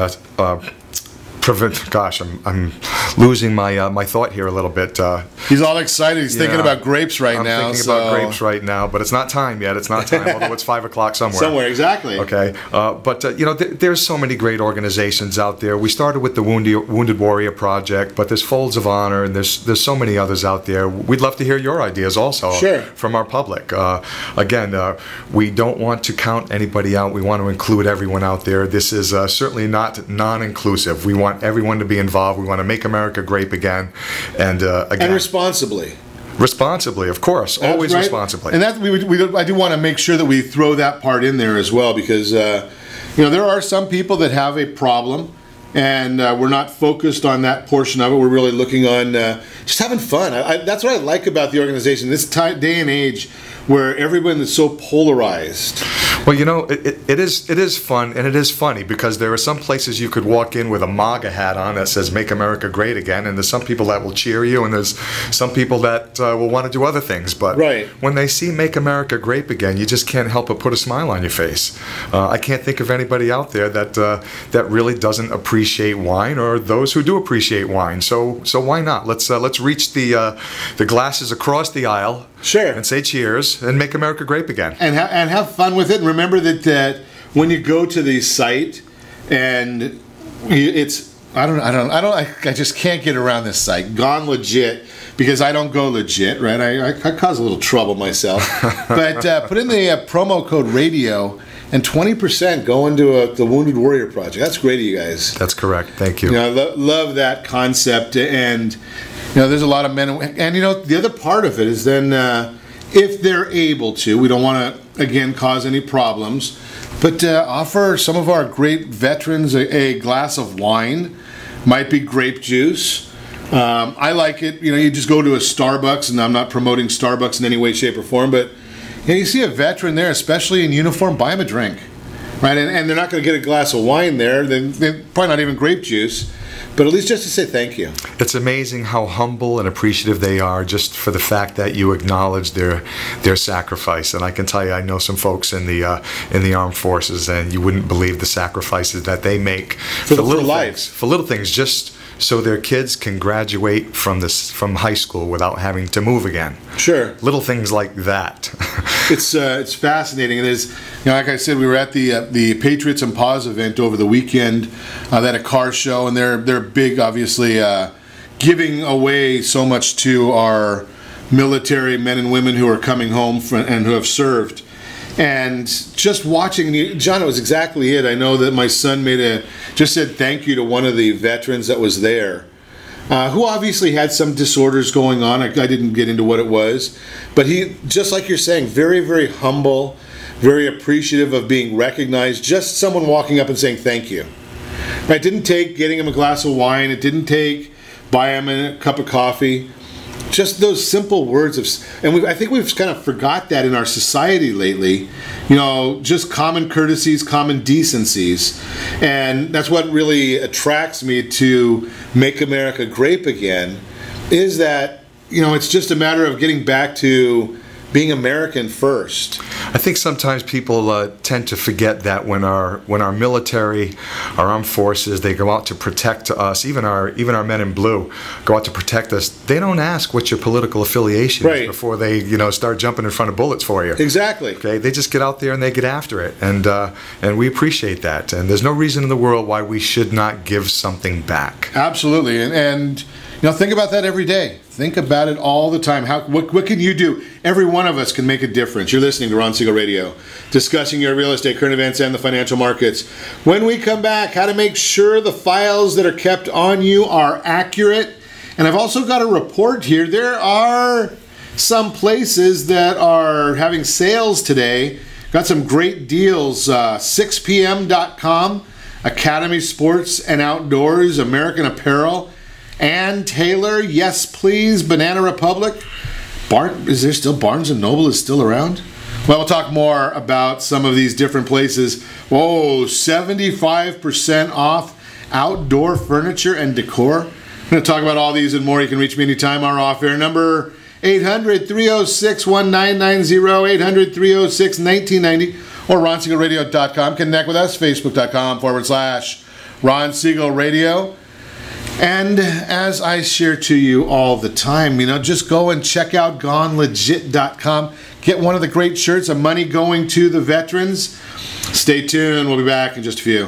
Gosh, I'm losing my thought here a little bit. He's all excited. He's thinking about grapes right now. I'm thinking about grapes right now, but it's not time yet. It's not time, although it's 5 o'clock somewhere. Somewhere, exactly. Okay, but you know, there's so many great organizations out there. We started with the Wounded Warrior Project, but there's Folds of Honor, and there's so many others out there. We'd love to hear your ideas also from our public. Again, we don't want to count anybody out. We want to include everyone out there. This is certainly not non-inclusive. We want everyone to be involved. We want to make America great again, and again, and responsibly. Responsibly, of course, always responsibly. And that I do want to make sure that we throw that part in there as well, because you know, there are some people that have a problem, and we're not focused on that portion of it. We're really looking on just having fun. That's what I like about the organization. This day and age, where everyone is so polarized. Well, it is fun, and it is funny, because there are some places you could walk in with a MAGA hat on that says "Make America Great Again," and there's some people that will cheer you, and there's some people that will want to do other things. But when they see "Make America Great Again," you just can't help but put a smile on your face. I can't think of anybody out there that really doesn't appreciate wine, or those who do appreciate wine. So why not? Let's reach the glasses across the aisle. Sure. And say cheers and make America great again. And have fun with it. And remember that when you go to the site, and I just can't get around this site. Gone Legit, because I don't go legit, right? I cause a little trouble myself. But put in the promo code radio, and 20% go into the Wounded Warrior Project. That's great of you guys. That's correct. Thank you. Love that concept. And there's a lot of men, and the other part of it is then if they're able to, we don't want to again cause any problems, but offer some of our great veterans a glass of wine. Might be grape juice. I like it. You just go to a Starbucks, and I'm not promoting Starbucks in any way, shape, or form, but you see a veteran there, especially in uniform, buy him a drink, right? And they're not going to get a glass of wine there. They're probably not even grape juice. But at least just to say thank you. It's amazing how humble and appreciative they are, just for the fact that you acknowledge their sacrifice. And I can tell you, I know some folks in the armed forces, and you wouldn't believe the sacrifices that they make for little things, just so their kids can graduate from high school without having to move again. Sure. Little things like that. It's fascinating. It is, like I said, we were at the Patriots and Paws event over the weekend. They had a car show, and they're big, obviously, giving away so much to our military men and women who are coming home and who have served. And just watching, John, it was exactly it. I know that my son just said thank you to one of the veterans that was there, who obviously had some disorders going on. I didn't get into what it was, but he, just like you're saying, very, very humble, very appreciative of being recognized. Just someone walking up and saying thank you. Right? It didn't take getting him a glass of wine. It didn't take buy him a cup of coffee. Just those simple words I think we've kind of forgot that in our society lately. Just common courtesies, common decencies, and that's what really attracts me to Make America Great Again. Is that it's just a matter of getting back to being American first. I think sometimes people tend to forget that when our military, our armed forces, they go out to protect us, even our men in blue go out to protect us, they don't ask what your political affiliation is before they start jumping in front of bullets for you. Exactly. Okay, they just get out there and they get after it, and we appreciate that, and there's no reason in the world why we should not give something back. Absolutely, and think about that every day. Think about it all the time. What can you do? Every one of us can make a difference. You're listening to Ron Siegel Radio, discussing your real estate, current events, and the financial markets. When we come back, how to make sure the files that are kept on you are accurate. And I've also got a report here. There are some places that are having sales today. Got some great deals. 6pm.com, Academy Sports and Outdoors, American Apparel, Ann Taylor, Yes Please, Banana Republic. Is there still Barnes & Noble is still around? Well, we'll talk more about some of these different places. Whoa, 75% off outdoor furniture and decor. I'm going to talk about all these and more. You can reach me anytime. Our off-air number, 800-306-1990, 800-306-1990, or ronsiegelradio.com. Connect with us, facebook.com/Ron Siegel Radio. And as I share to you all the time, just go and check out GoneLegit.com. Get one of the great shirts of money going to the veterans. Stay tuned. We'll be back in just a few.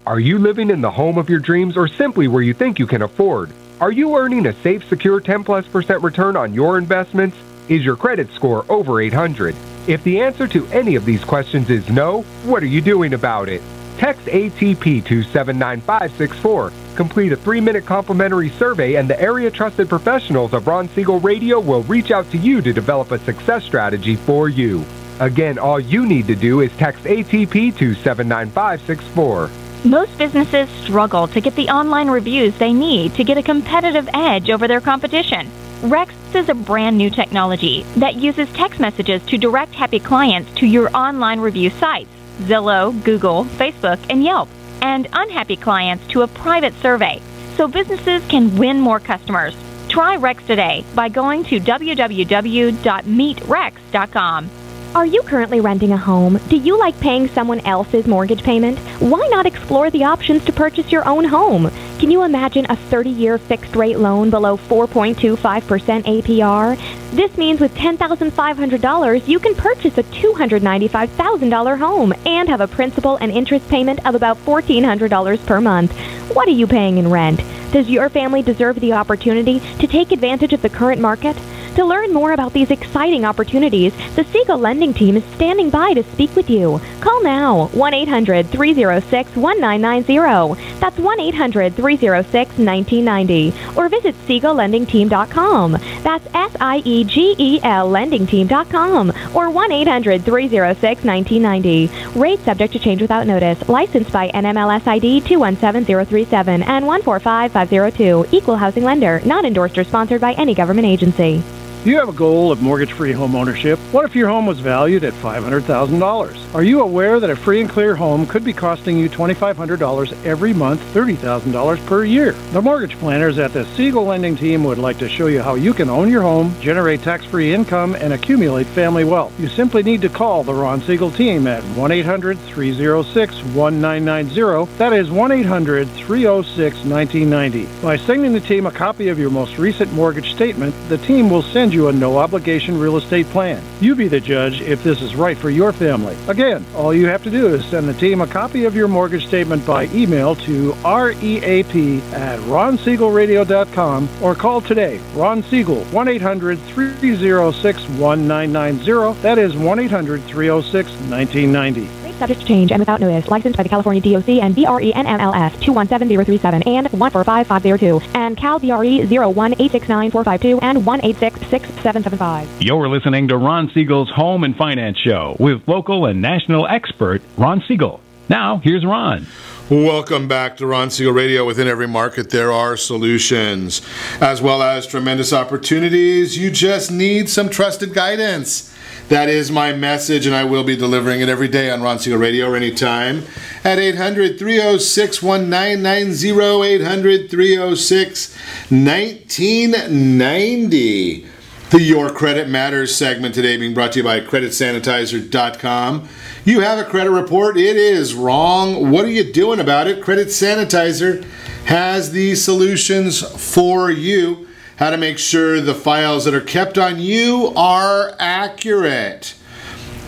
Are you living in the home of your dreams, or simply where you think you can afford? Are you earning a safe, secure 10+% return on your investments? Is your credit score over 800? If the answer to any of these questions is no, what are you doing about it? Text ATP to 79564. Complete a 3-minute complimentary survey, and the area trusted professionals of Ron Siegel Radio will reach out to you to develop a success strategy for you. Again, all you need to do is text ATP to 79564. Most businesses struggle to get the online reviews they need to get a competitive edge over their competition. Rex is a brand new technology that uses text messages to direct happy clients to your online review sites, Zillow, Google, Facebook, and Yelp, and unhappy clients to a private survey, so businesses can win more customers. Try Rex today by going to www.meetrex.com. Are you currently renting a home? Do you like paying someone else's mortgage payment? Why not explore the options to purchase your own home? Can you imagine a 30-year fixed-rate loan below 4.25% APR? This means with $10,500, you can purchase a $295,000 home and have a principal and interest payment of about $1,400 per month. What are you paying in rent? Does your family deserve the opportunity to take advantage of the current market? To learn more about these exciting opportunities, the Siegel Lending Team is standing by to speak with you. Call now, 1-800-306-1990. That's 1-800-306-1990. Or visit SiegelLendingTeam.com. That's SIEGEL LendingTeam.com. Or 1-800-306-1990. Rate subject to change without notice. Licensed by NMLS ID 217037 and 145502. Equal housing lender. Not endorsed or sponsored by any government agency. Do you have a goal of mortgage-free home ownership? What if your home was valued at $500,000? Are you aware that a free and clear home could be costing you $2,500 every month, $30,000 per year? The mortgage planners at the Siegel Lending Team would like to show you how you can own your home, generate tax-free income, and accumulate family wealth. You simply need to call the Ron Siegel Team at 1-800-306-1990. That is 1-800-306-1990. By sending the team a copy of your most recent mortgage statement, the team will send you a no-obligation real estate plan. You be the judge if this is right for your family. Again, all you have to do is send the team a copy of your mortgage statement by email to reap@ronsiegelradio.com or call today. Ron Siegel, 1-800-306-1990. That is 1-800-306-1990. Subject to change and without notice. Licensed by the California DOC and BRENMLS 217037 and 145502 and Cal BRE 01869452 and 1866775. You're listening to Ron Siegel's Home and Finance Show with local and national expert Ron Siegel. Now, here's Ron. Welcome back to Ron Siegel Radio. Within every market, there are solutions, as well as tremendous opportunities. You just need some trusted guidance. That is my message, and I will be delivering it every day on Ron Siegel Radio or anytime at 800-306-1990, 800-306-1990. The Your Credit Matters segment today being brought to you by CreditSanitizer.com. You have a credit report. It is wrong. What are you doing about it? Credit Sanitizer has the solutions for you. How to make sure the files that are kept on you are accurate.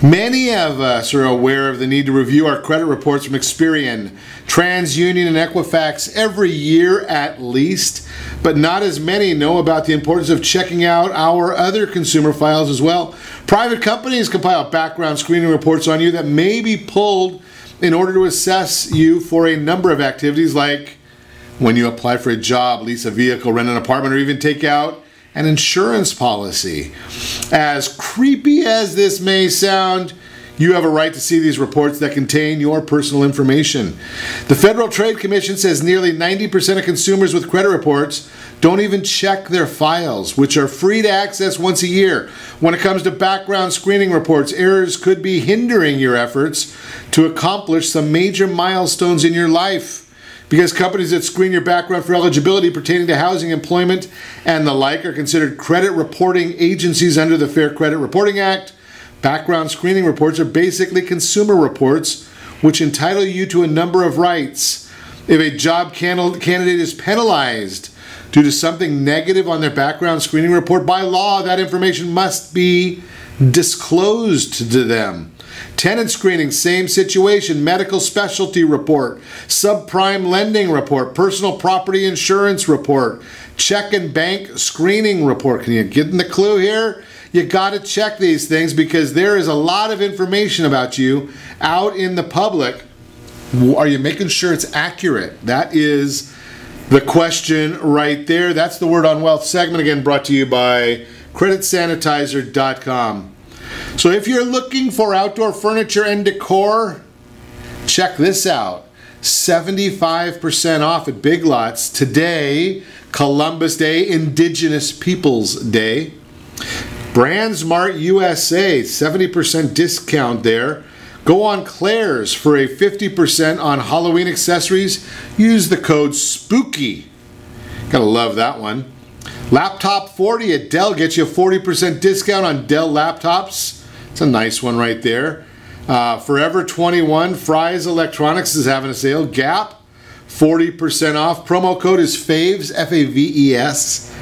Many of us are aware of the need to review our credit reports from Experian, TransUnion, and Equifax every year at least, but not as many know about the importance of checking out our other consumer files as well. Private companies compile background screening reports on you that may be pulled in order to assess you for a number of activities like when you apply for a job, lease a vehicle, rent an apartment, or even take out an insurance policy. As creepy as this may sound, you have a right to see these reports that contain your personal information. The Federal Trade Commission says nearly 90% of consumers with credit reports don't even check their files, which are free to access once a year. When it comes to background screening reports, errors could be hindering your efforts to accomplish some major milestones in your life. Because companies that screen your background for eligibility pertaining to housing, employment, and the like are considered credit reporting agencies under the Fair Credit Reporting Act, background screening reports are basically consumer reports which entitle you to a number of rights. If a job candidate is penalized due to something negative on their background screening report, by law, that information must be disclosed to them. Tenant screening, same situation. Medical specialty report, subprime lending report, personal property insurance report, check and bank screening report. Can you get the clue here? You got to check these things because there is a lot of information about you out in the public. Are you making sure it's accurate? That is the question right there. That's the Word on Wealth segment, again brought to you by CreditSanitizer.com. So if you're looking for outdoor furniture and decor, check this out. 75% off at Big Lots today, Columbus Day, Indigenous Peoples Day. BrandSmart USA, 70% discount there. Go on Claire's for a 50% on Halloween accessories. Use the code SPOOKY. Gotta love that one. Laptop 40 at Dell gets you a 40% discount on Dell laptops. It's a nice one right there. Forever 21, Fry's Electronics is having a sale. Gap, 40% off. Promo code is FAVES, F-A-V-E-S.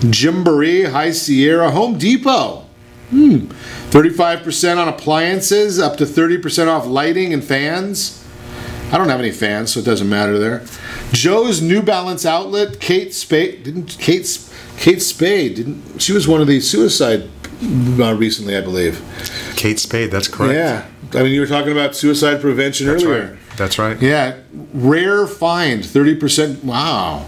Gymboree, High Sierra, Home Depot. 35% on appliances, up to 30% off lighting and fans. I don't have any fans, so it doesn't matter there. Joe's New Balance outlet, Kate Spade. She was one of the suicide recently, I believe. Kate Spade, that's correct. Yeah. I mean, you were talking about suicide prevention earlier. Right. That's right. Yeah. Rare find, 30%. Wow.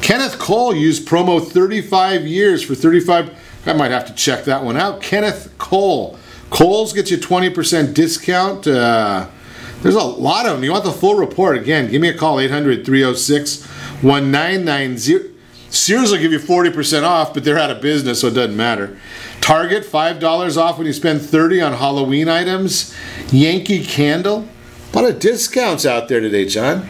Kenneth Cole used promo 35 years for 35. I might have to check that one out. Kenneth Cole. Kohl's gets you 20% discount. There's a lot of them. You want the full report? Again, give me a call, 800-306-1990. Sears will give you 40% off, but they're out of business, so it doesn't matter. Target, $5 off when you spend $30 on Halloween items. Yankee Candle. A lot of discounts out there today, John.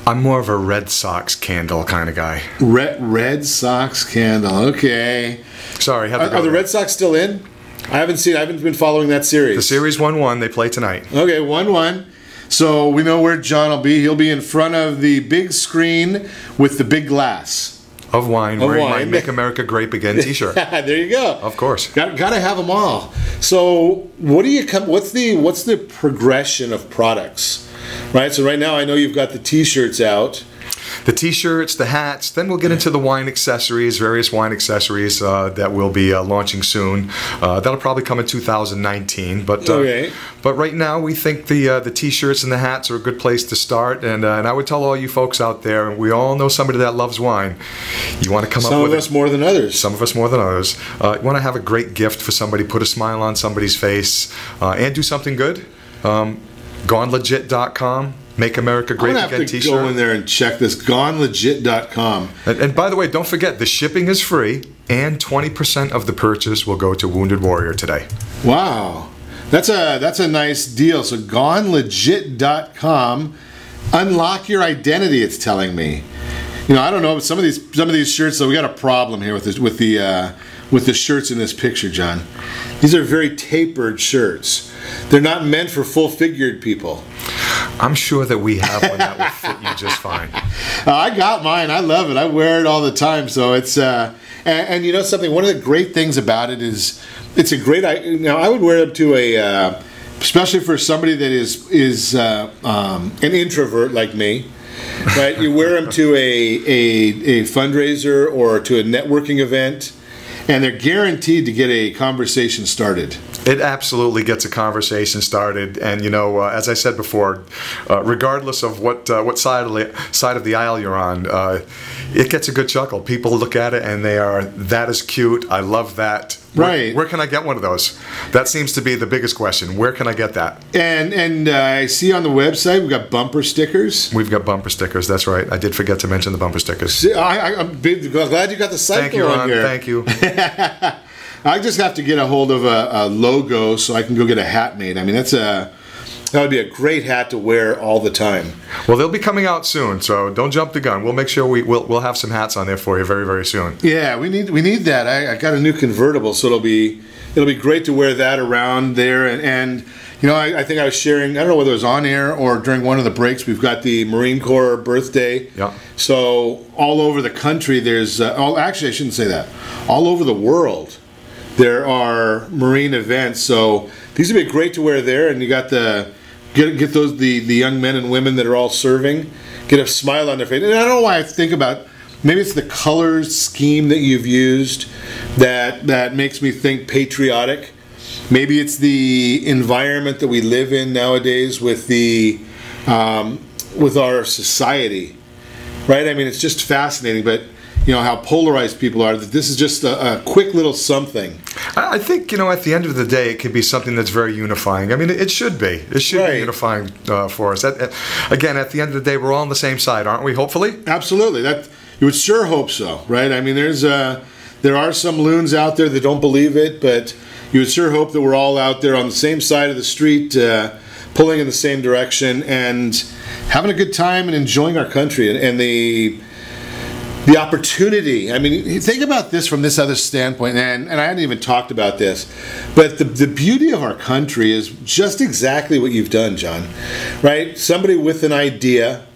I'm more of a Red Sox candle kind of guy. Red Sox candle. Okay. Sorry, are the Red Sox still in? I haven't been following that series. The series 1-1. They play tonight. Okay, 1-1. So we know where John will be. He'll be in front of the big screen with the big glass of wine, wearing my Make America Grape Again t-shirt. There you go. Of course. Got to have them all. So what's the progression of products? Right? So right now I know you've got the t-shirts out. The t-shirts, the hats, then we'll get into the wine accessories, various wine accessories that we'll be launching soon. That'll probably come in 2019. But right now we think the t-shirts and the hats are a good place to start. And I would tell all you folks out there, we all know somebody that loves wine. You want to come up with... Some of us more than others. Some of us more than others. You want to have a great gift for somebody, put a smile on somebody's face, and do something good. GoneLegit.com. Make America Great Again t-shirt. I'm going to have to go in there and check this. GoneLegit.com. And by the way, don't forget, the shipping is free, and 20% of the purchase will go to Wounded Warrior today. Wow. That's a nice deal. So GoneLegit.com. Unlock your identity, it's telling me. You know, I don't know, some of these shirts, so we got a problem here with the shirts in this picture, John. These are very tapered shirts. They're not meant for full-figured people. I'm sure that we have one that will fit you just fine. I got mine. I love it. I wear it all the time. So it's and you know something. One of the great things about it is it's a great. Now I would wear it to a, especially for somebody that is an introvert like me. Right? You wear them to a fundraiser or to a networking event, and they're guaranteed to get a conversation started. It absolutely gets a conversation started, and you know, as I said before, regardless of what side of the aisle you're on, it gets a good chuckle. People look at it and they are, that is cute. I love that. Right. Where can I get one of those? That seems to be the biggest question. Where can I get that? And I see on the website we've got bumper stickers. We've got bumper stickers. That's right. I did forget to mention the bumper stickers. See, I'm glad you got the site. Thank you, Ron. Here. Thank you. I just have to get a hold of a logo so I can go get a hat made. I mean, that would be a great hat to wear all the time. Well, they'll be coming out soon, so don't jump the gun. We'll make sure we'll have some hats on there for you very, very soon. Yeah, we need that. I got a new convertible, so it'll be great to wear that around there. And you know, I think I was sharing, I don't know whether it was on air or during one of the breaks, we've got the Marine Corps birthday. Yeah. So all over the country, there's actually I shouldn't say that. All over the world, there are Marine events. So these would be great to wear there, and you got the get those the young men and women that are all serving, get a smile on their face. And I don't know why I think about, maybe it's the colors scheme that you've used that makes me think patriotic. Maybe it's the environment that we live in nowadays with with our society, right? I mean, it's just fascinating. But how polarized people are, that this is just a quick little something. I think, at the end of the day, it could be something that's very unifying. I mean, it should be. It should be unifying for us. Again, at the end of the day, we're all on the same side, aren't we, hopefully? Absolutely. You would sure hope so, right? I mean, there are some loons out there that don't believe it, but you would sure hope that we're all out there on the same side of the street, pulling in the same direction and having a good time and enjoying our country and the opportunity. I mean, think about this from this other standpoint, and I hadn't even talked about this, but the beauty of our country is just exactly what you've done, John, right? Somebody with an idea,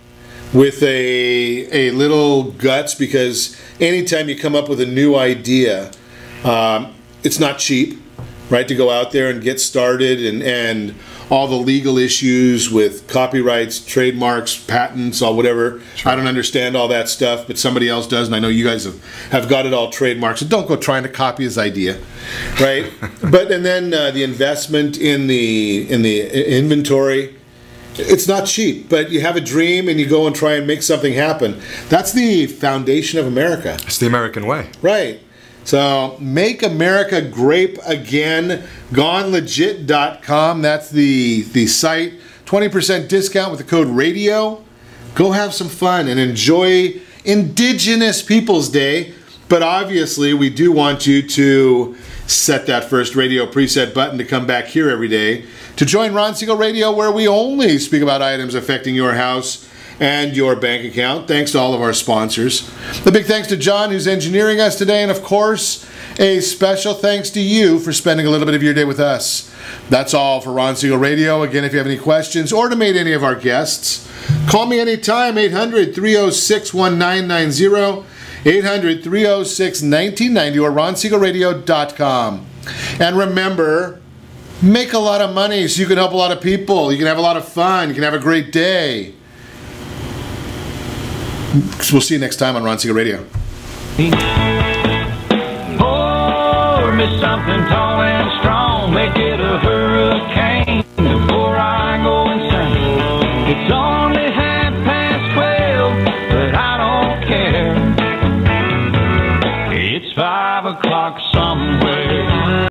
with a little guts, because anytime you come up with a new idea, it's not cheap, right, to go out there and get started and all the legal issues with copyrights, trademarks, patents, all whatever. Sure. I don't understand all that stuff, but somebody else does, and I know you guys have got it all trademarked, so don't go trying to copy his idea, right? And then the investment in the inventory, it's not cheap, but you have a dream and you go and try and make something happen. That's the foundation of America. It's the American way. Right. So, Make America Grape Again, GoneLegit.com. That's the site. 20% discount with the code RADIO. Go have some fun and enjoy Indigenous Peoples Day. But obviously, we do want you to set that first radio preset button to come back here every day to join Ron Siegel Radio, where we only speak about items affecting your house and your bank account. Thanks to all of our sponsors. A big thanks to John, who's engineering us today, and of course, a special thanks to you for spending a little bit of your day with us. That's all for Ron Siegel Radio. Again, if you have any questions or to meet any of our guests, call me anytime, 800-306-1990, 800-306-1990, or ronsiegelradio.com. And remember, make a lot of money so you can help a lot of people. You can have a lot of fun. You can have a great day. We'll see you next time on Ron Siegel Radio. Pour me something tall and strong, make it a hurricane.